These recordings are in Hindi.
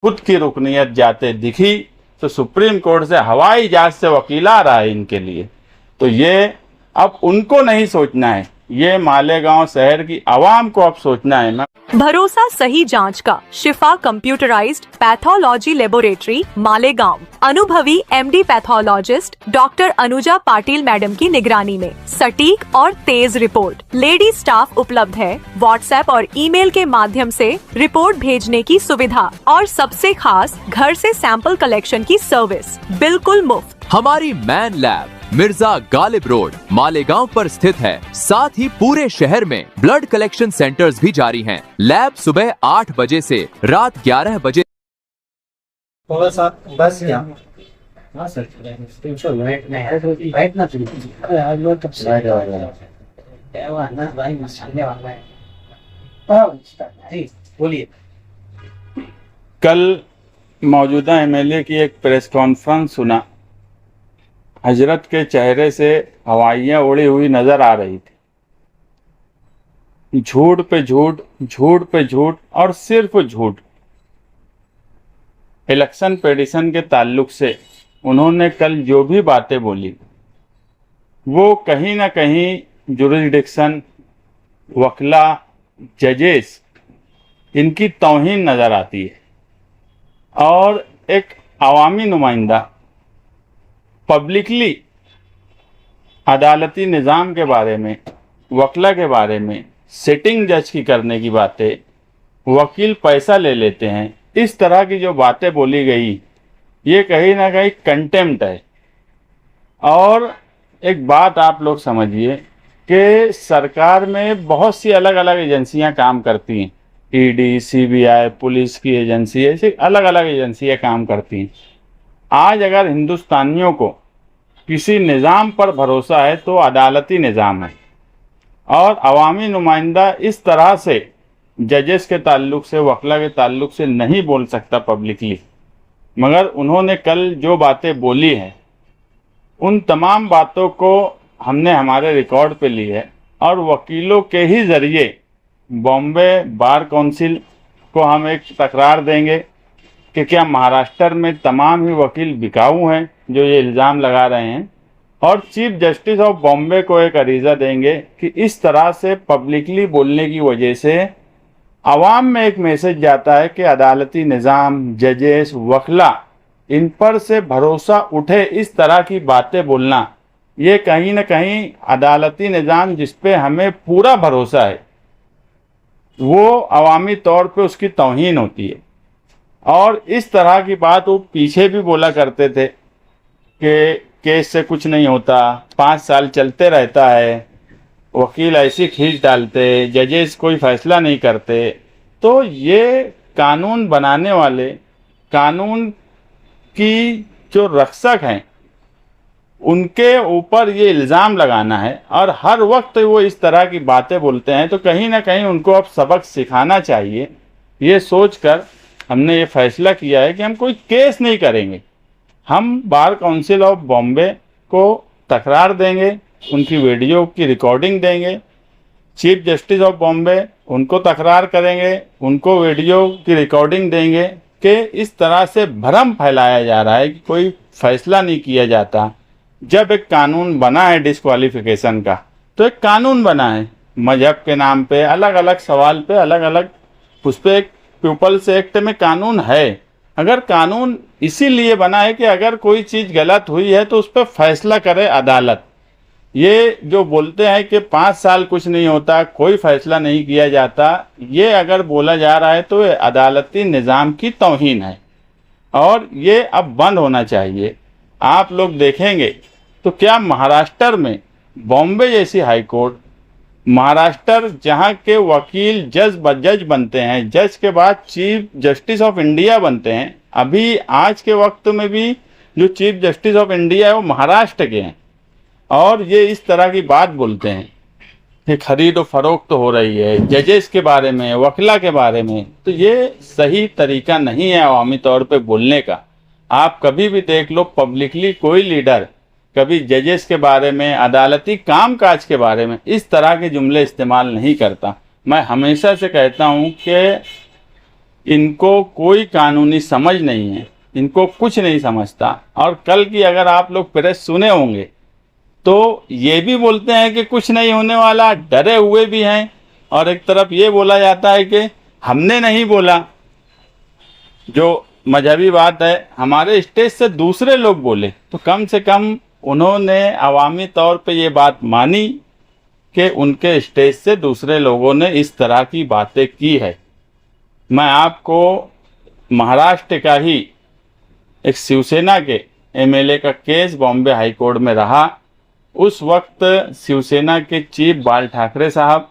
खुद की रुकनीयत जाते दिखी तो सुप्रीम कोर्ट से हवाई जहाज से वकील आ रहा है इनके लिए। तो ये अब उनको नहीं सोचना है, ये मालेगांव शहर की आवाम को अब सोचना है। भरोसा सही जांच का शिफा कंप्यूटराइज्ड पैथोलॉजी लेबोरेटरी मालेगांव, अनुभवी MD pathologist doctor Anuja Patil madam की निगरानी में सटीक और तेज रिपोर्ट, लेडी स्टाफ उपलब्ध है। व्हाट्सएप और ईमेल के माध्यम से रिपोर्ट भेजने की सुविधा और सबसे खास घर से सैंपल कलेक्शन की सर्विस बिल्कुल मुफ्त। हमारी man lab Mirza Ghalib road Malegaon पर स्थित है। साथ ही पूरे शहर में ब्लड कलेक्शन सेंटर्स भी जारी हैं। लैब सुबह 8 बजे से रात 11 बजे। थोड़ा सा बस यहाँ हाँ सर बैठना बोलिए। कल मौजूदा एमएलए की एक प्रेस कॉन्फ्रेंस सुना। हजरत के चेहरे से हवाइयाँ उड़ी हुई नजर आ रही थी। झूठ पे झूठ, झूठ पे झूठ और सिर्फ झूठ। इलेक्शन पिटीशन के ताल्लुक से उन्होंने कल जो भी बातें बोली वो कहीं ना कहीं जुरिसडिक्शन, वकला, जजेस इनकी तौहीन नज़र आती है। और एक अवामी नुमाइंदा पब्लिकली अदालती निज़ाम के बारे में, वकला के बारे में, सिटिंग जज की करने की बातें, वकील पैसा ले लेते हैं, इस तरह की जो बातें बोली गई ये कहीं ना कहीं कंटेम्प्ट है। और एक बात आप लोग समझिए कि सरकार में बहुत सी अलग अलग एजेंसियां काम करती हैं। ईडी, सीबीआई, पुलिस की एजेंसी, ऐसे अलग अलग एजेंसियां काम करती हैं। आज अगर हिंदुस्तानियों को किसी निज़ाम पर भरोसा है तो अदालती निज़ाम है। और अवामी नुमाइंदा इस तरह से जजेस के ताल्लुक से, वकला के ताल्लुक से नहीं बोल सकता पब्लिकली। मगर उन्होंने कल जो बातें बोली हैं उन तमाम बातों को हमने हमारे रिकॉर्ड पे ली है और वकीलों के ही ज़रिए बॉम्बे बार काउंसिल को हम एक तकरार देंगे कि क्या महाराष्ट्र में तमाम ही वकील बिकाऊ हैं जो ये इल्ज़ाम लगा रहे हैं। और चीफ जस्टिस ऑफ बॉम्बे को एक अरीज़ा देंगे कि इस तरह से पब्लिकली बोलने की वजह से आवाम में एक मैसेज जाता है कि अदालती निज़ाम, जजेस, वकला इन पर से भरोसा उठे। इस तरह की बातें बोलना ये कहीं ना कहीं अदालती निज़ाम जिस पे हमें पूरा भरोसा है वो अवामी तौर पे उसकी तौहीन होती है। और इस तरह की बात वो पीछे भी बोला करते थे कि केस से कुछ नहीं होता, 5 साल चलते रहता है, वकील ऐसी खींच डालते, जजेस कोई फैसला नहीं करते। तो ये कानून बनाने वाले, कानून की जो रक्षक हैं उनके ऊपर ये इल्ज़ाम लगाना है और हर वक्त वो इस तरह की बातें बोलते हैं। तो कहीं ना कहीं उनको अब सबक सिखाना चाहिए। ये सोचकर हमने ये फैसला किया है कि हम कोई केस नहीं करेंगे। हम बार काउंसिल ऑफ बॉम्बे को तकरार देंगे, उनकी वीडियो की रिकॉर्डिंग देंगे। चीफ जस्टिस ऑफ बॉम्बे उनको तकरार करेंगे, उनको वीडियो की रिकॉर्डिंग देंगे कि इस तरह से भ्रम फैलाया जा रहा है कि कोई फैसला नहीं किया जाता। जब एक कानून बना है डिस्क्वालिफिकेशन का, तो एक कानून बना है मजहब के नाम पे, अलग अलग सवाल पे अलग अलग, उस पर एक पीपल्स एक्ट में कानून है। अगर कानून इसीलिए बना है कि अगर कोई चीज़ गलत हुई है तो उस पर फैसला करे अदालत। ये जो बोलते हैं कि 5 साल कुछ नहीं होता, कोई फैसला नहीं किया जाता, ये अगर बोला जा रहा है तो ये अदालती निज़ाम की तौहीन है और ये अब बंद होना चाहिए। आप लोग देखेंगे तो क्या महाराष्ट्र में बॉम्बे जैसी हाई कोर्ट, महाराष्ट्र जहाँ के वकील जज बनते हैं, जज के बाद चीफ जस्टिस ऑफ इंडिया बनते हैं। अभी आज के वक्त में भी जो चीफ जस्टिस ऑफ इंडिया है वो महाराष्ट्र के हैं और ये इस तरह की बात बोलते हैं कि खरीद और फरोख्त हो रही है जजेस के बारे में, वकला के बारे में। तो ये सही तरीका नहीं है अवामी तौर पे बोलने का। आप कभी भी देख लो पब्लिकली कोई लीडर कभी जजेस के बारे में, अदालती कामकाज के बारे में इस तरह के जुमले इस्तेमाल नहीं करता। मैं हमेशा से कहता हूँ कि इनको कोई कानूनी समझ नहीं है, इनको कुछ नहीं समझता। और कल की अगर आप लोग प्रेस सुने होंगे तो ये भी बोलते हैं कि कुछ नहीं होने वाला, डरे हुए भी हैं, और एक तरफ ये बोला जाता है कि हमने नहीं बोला। जो मजहबी बात है, हमारे स्टेज से दूसरे लोग बोले तो कम से कम उन्होंने अवामी तौर पे ये बात मानी कि उनके स्टेज से दूसरे लोगों ने इस तरह की बातें की है। मैं आपको महाराष्ट्र का ही एक शिवसेना के एमएलए का केस बॉम्बे हाई कोर्ट में रहा। उस वक्त शिवसेना के चीफ बाल ठाकरे साहब,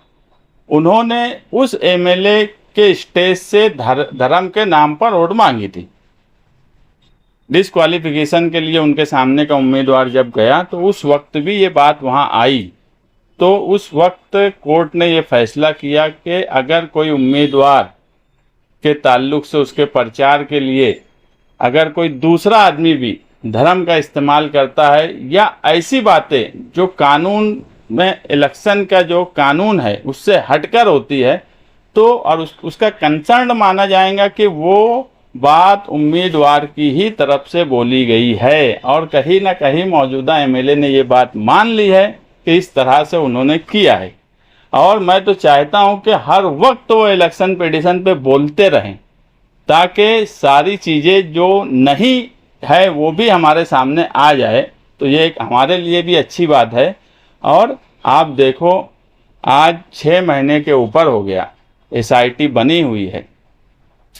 उन्होंने उस एमएलए के स्टेज से धर्म के नाम पर वोट मांगी थी। डिस्क्वालिफिकेशन के लिए उनके सामने का उम्मीदवार जब गया तो उस वक्त भी ये बात वहाँ आई। तो उस वक्त कोर्ट ने ये फैसला किया कि अगर कोई उम्मीदवार के ताल्लुक से उसके प्रचार के लिए अगर कोई दूसरा आदमी भी धर्म का इस्तेमाल करता है या ऐसी बातें जो कानून में, इलेक्शन का जो कानून है उससे हटकर होती है, तो और उसका कंसर्न माना जाएगा कि वो बात उम्मीदवार की ही तरफ से बोली गई है। और कहीं ना कहीं मौजूदा एमएलए ने ये बात मान ली है कि इस तरह से उन्होंने किया है। और मैं तो चाहता हूं कि हर वक्त वो इलेक्शन पिटीशन पे बोलते रहें ताकि सारी चीज़ें जो नहीं है वो भी हमारे सामने आ जाए। तो ये एक हमारे लिए भी अच्छी बात है। और आप देखो, आज 6 महीने के ऊपर हो गया एसआईटी बनी हुई है,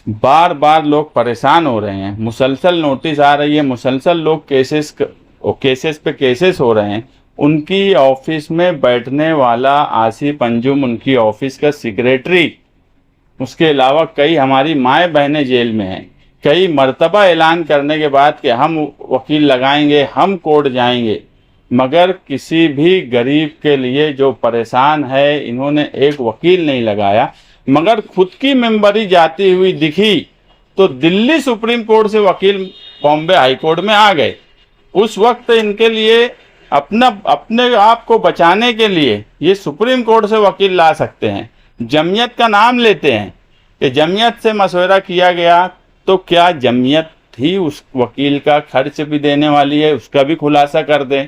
बार बार लोग परेशान हो रहे हैं, मुसलसल नोटिस आ रही है, मुसलसल लोग केसेस पे केसेस हो रहे हैं। उनकी ऑफिस में बैठने वाला आसिफ अंजुम, उनकी ऑफिस का सेक्रेटरी, उसके अलावा कई हमारी माएँ बहनें जेल में हैं। कई मर्तबा ऐलान करने के बाद कि हम वकील लगाएंगे, हम कोर्ट जाएंगे, मगर किसी भी गरीब के लिए जो परेशान है इन्होंने एक वकील नहीं लगाया। मगर खुद की मेंबरी जाती हुई दिखी तो दिल्ली सुप्रीम कोर्ट से वकील बॉम्बे हाई कोर्ट में आ गए। उस वक्त इनके लिए अपने आप को बचाने के लिए ये सुप्रीम कोर्ट से वकील ला सकते हैं। जमीयत का नाम लेते हैं कि जमीयत से मशवरा किया गया, तो क्या जमीयत ही उस वकील का खर्च भी देने वाली है, उसका भी खुलासा कर दें।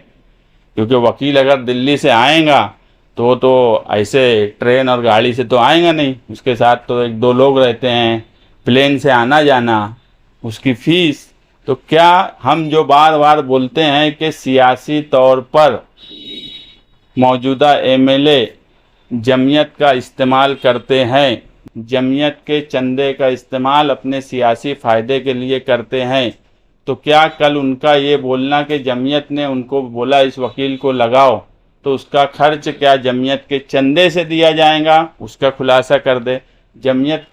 क्योंकि वकील अगर दिल्ली से आएगा तो ऐसे ट्रेन और गाड़ी से तो आएगा नहीं, उसके साथ तो 1-2 लोग रहते हैं, प्लेन से आना जाना, उसकी फीस। तो क्या हम जो बार बार बोलते हैं कि सियासी तौर पर मौजूदा एमएलए जमीयत का इस्तेमाल करते हैं, जमीयत के चंदे का इस्तेमाल अपने सियासी फ़ायदे के लिए करते हैं, तो क्या कल उनका ये बोलना कि जमीयत ने उनको बोला इस वकील को लगाओ, तो उसका खर्च क्या जमीयत के चंदे से दिया जाएगा, उसका खुलासा कर दे। जमीयत,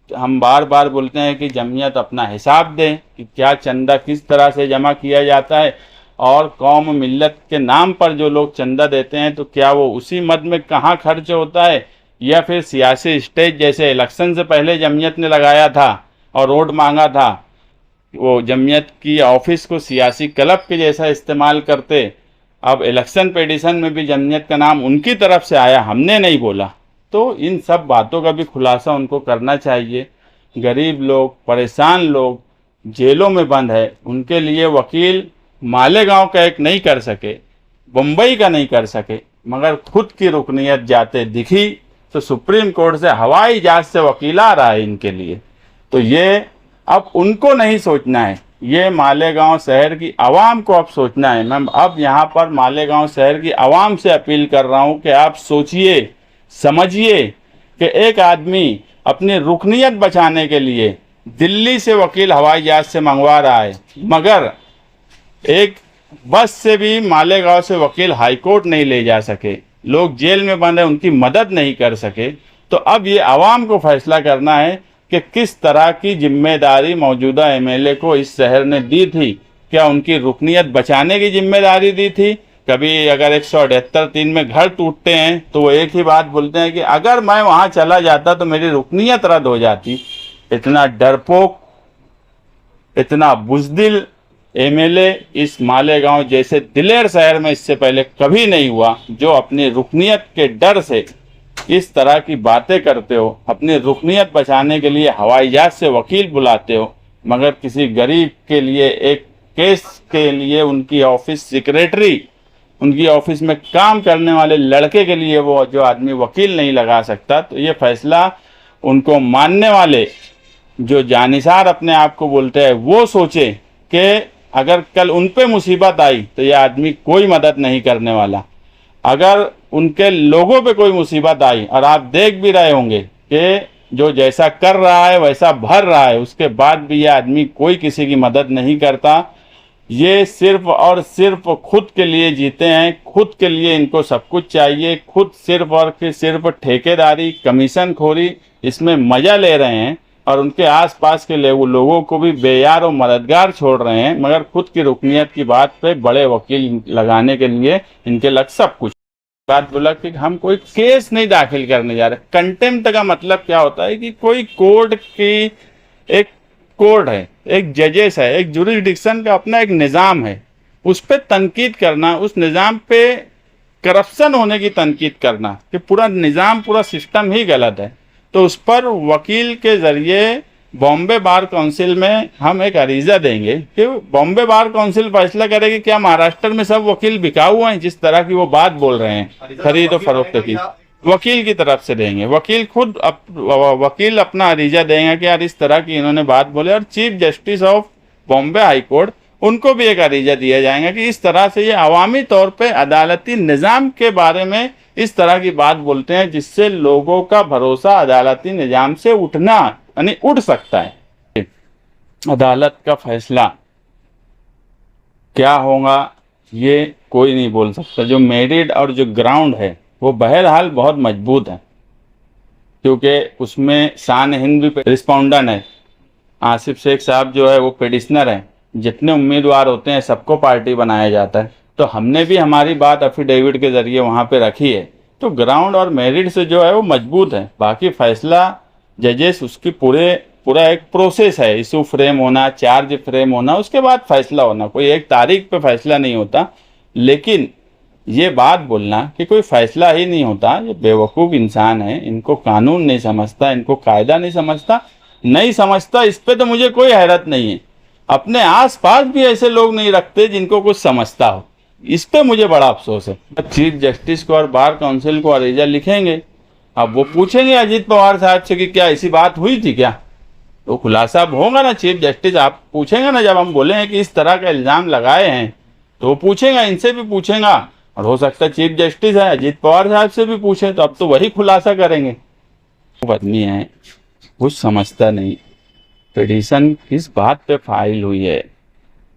हम बार बार बोलते हैं कि जमीयत अपना हिसाब दे कि क्या चंदा किस तरह से जमा किया जाता है, और कौम मिल्लत के नाम पर जो लोग चंदा देते हैं तो क्या वो उसी मद में कहाँ खर्च होता है, या फिर सियासी स्टेज जैसे इलेक्शन से पहले जमीयत ने लगाया था और वोट मांगा था, वो जमीयत की ऑफिस को सियासी क्लब के जैसा इस्तेमाल करते। अब इलेक्शन पिटीशन में भी जमीयत का नाम उनकी तरफ से आया, हमने नहीं बोला। तो इन सब बातों का भी खुलासा उनको करना चाहिए। गरीब लोग, परेशान लोग जेलों में बंद है, उनके लिए वकील मालेगांव का एक नहीं कर सके, बम्बई का नहीं कर सके, मगर खुद की रुकनियत जाते दिखी तो सुप्रीम कोर्ट से हवाई जहाज से वकील आ रहा है इनके लिए। तो ये अब उनको नहीं सोचना है, ये मालेगांव शहर की आवाम को अब सोचना है। मैं अब यहाँ पर मालेगांव शहर की आवाम से अपील कर रहा हूँ कि आप सोचिए, समझिए कि एक आदमी अपनी रुकनियत बचाने के लिए दिल्ली से वकील हवाई जहाज से मंगवा रहा है, मगर एक बस से भी मालेगांव से वकील हाईकोर्ट नहीं ले जा सके, लोग जेल में बंद है, उनकी मदद नहीं कर सके। तो अब ये आवाम को फैसला करना है कि किस तरह की जिम्मेदारी मौजूदा एमएलए को इस शहर ने दी थी। क्या उनकी रुकनियत बचाने की जिम्मेदारी दी थी? कभी अगर 178(3) में घर टूटते हैं तो वो एक ही बात बोलते हैं कि अगर मैं वहाँ चला जाता तो मेरी रुकनियत रद्द हो जाती। इतना डरपोक, इतना बुज़दिल एमएलए इस मालेगांव जैसे दिलेर शहर में इससे पहले कभी नहीं हुआ, जो अपनी रुकनियत के डर से इस तरह की बातें करते हो, अपनी रुकनियत बचाने के लिए हवाई जहाज से वकील बुलाते हो, मगर किसी गरीब के लिए एक केस के लिए उनकी ऑफिस सेक्रेटरी, उनकी ऑफिस में काम करने वाले लड़के के लिए वो जो आदमी वकील नहीं लगा सकता, तो ये फैसला उनको मानने वाले जो जानिसार अपने आप को बोलते हैं वो सोचे कि अगर कल उन पे मुसीबत आई तो ये आदमी कोई मदद नहीं करने वाला। अगर उनके लोगों पे कोई मुसीबत आई, और आप देख भी रहे होंगे कि जो जैसा कर रहा है वैसा भर रहा है, उसके बाद भी ये आदमी कोई किसी की मदद नहीं करता। ये सिर्फ और सिर्फ खुद के लिए जीते हैं, खुद के लिए इनको सब कुछ चाहिए, खुद सिर्फ और सिर्फ ठेकेदारी, कमीशन खोरी, इसमें मज़ा ले रहे हैं और उनके आसपास के लोगों को भी बेयार और मददगार छोड़ रहे हैं, मगर खुद की रुकनियत की बात पे बड़े वकील लगाने के लिए इनके लग सब कुछ। बात बोला कि हम कोई केस नहीं दाखिल करने जा रहे। कंटेम्प्ट का मतलब क्या होता है कि कोई कोर्ट की एक कोर्ट है, एक जजेस है, एक जुरिसडिक्शन का अपना एक निज़ाम है, उस पर तनकीद करना, उस निज़ाम पे करप्शन होने की तनकीद करना कि पूरा निज़ाम, पूरा सिस्टम ही गलत है, तो उस पर वकील के ज़रिए बॉम्बे बार काउंसिल में हम एक अरीज़ा देंगे कि बॉम्बे बार काउंसिल फैसला करेगी क्या महाराष्ट्र में सब वकील बिकाऊ हैं, जिस तरह की वो बात बोल रहे हैं खरीद और फरोख्त की। वकील की तरफ से देंगे, वकील खुद वकील अपना अरीजा देंगे कि यार इस तरह की इन्होंने बात बोले, और chief justice of Bombay high court उनको भी एक अरीजा दिया जाएगा कि इस तरह से ये अवामी तौर पे अदालती निज़ाम के बारे में इस तरह की बात बोलते हैं जिससे लोगों का भरोसा अदालती निज़ाम से उठना यानी उठ सकता है। अदालत का फैसला क्या होगा ये कोई नहीं बोल सकता। जो मेरिट और जो ग्राउंड है वो बहरहाल बहुत मजबूत है, क्योंकि उसमें शान हिंद भी रिस्पोंडेंट है, आसिफ शेख साहब जो है वो पिटिशनर है, जितने उम्मीदवार होते हैं सबको पार्टी बनाया जाता है। तो हमने भी हमारी बात एफिडेविट के ज़रिए वहाँ पे रखी है, तो ग्राउंड और मेरिट से जो है वो मजबूत है। बाकी फैसला जजेस उसकी पूरा एक प्रोसेस है, इशू फ्रेम होना, चार्ज फ्रेम होना, उसके बाद फैसला होना, कोई एक तारीख पे फैसला नहीं होता। लेकिन ये बात बोलना कि कोई फैसला ही नहीं होता, ये बेवकूफ़ इंसान है, इनको कानून नहीं समझता, इनको कायदा नहीं समझता, इस पे तो मुझे कोई हैरत नहीं है। अपने आसपास भी ऐसे लोग नहीं रखते जिनको कुछ समझता हो, इस पे मुझे बड़ा अफसोस है। चीफ जस्टिस को और बार काउंसिल को अरीजा लिखेंगे, अब वो पूछेंगे अजीत पवार साहब से कि क्या ऐसी बात हुई थी क्या, तो खुलासा होगा ना। चीफ जस्टिस आप पूछेंगे ना, जब हम बोले हैं कि इस तरह का इल्ज़ाम लगाए हैं तो वो पूछेगा, इनसे भी पूछेगा, और हो सकता है चीफ जस्टिस है अजीत पवार साहब से भी पूछे, तो अब तो वही खुलासा करेंगे। वो आदमी है कुछ समझता नहीं। पिटीशन किस बात पे फाइल हुई है,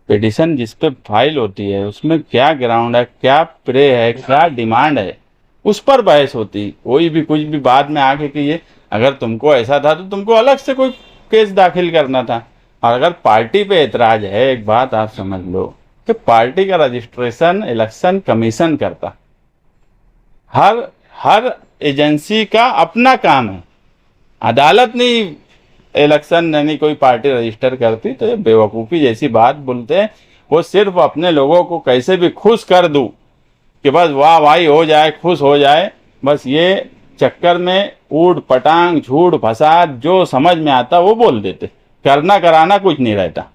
पिटीशन जिस पे फाइल होती है उसमें क्या ग्राउंड है, क्या प्रे है, क्या डिमांड है, उस पर बहस होती। कोई भी कुछ भी बाद में आके कि ये अगर तुमको ऐसा था तो तुमको अलग से कोई केस दाखिल करना था। और अगर पार्टी पे एतराज है, एक बात आप समझ लो कि पार्टी का रजिस्ट्रेशन इलेक्शन कमीशन करता, हर एजेंसी का अपना काम है, अदालत नहीं इलेक्शन यानी कोई पार्टी रजिस्टर करती। तो ये बेवकूफ़ी जैसी बात बोलते हैं, वो सिर्फ अपने लोगों को कैसे भी खुश कर दूं कि बस वाह वाही हो जाए, खुश हो जाए, बस ये चक्कर में ऊट पटांग झूठ फसाद जो समझ में आता वो बोल देते, करना कराना कुछ नहीं रहता।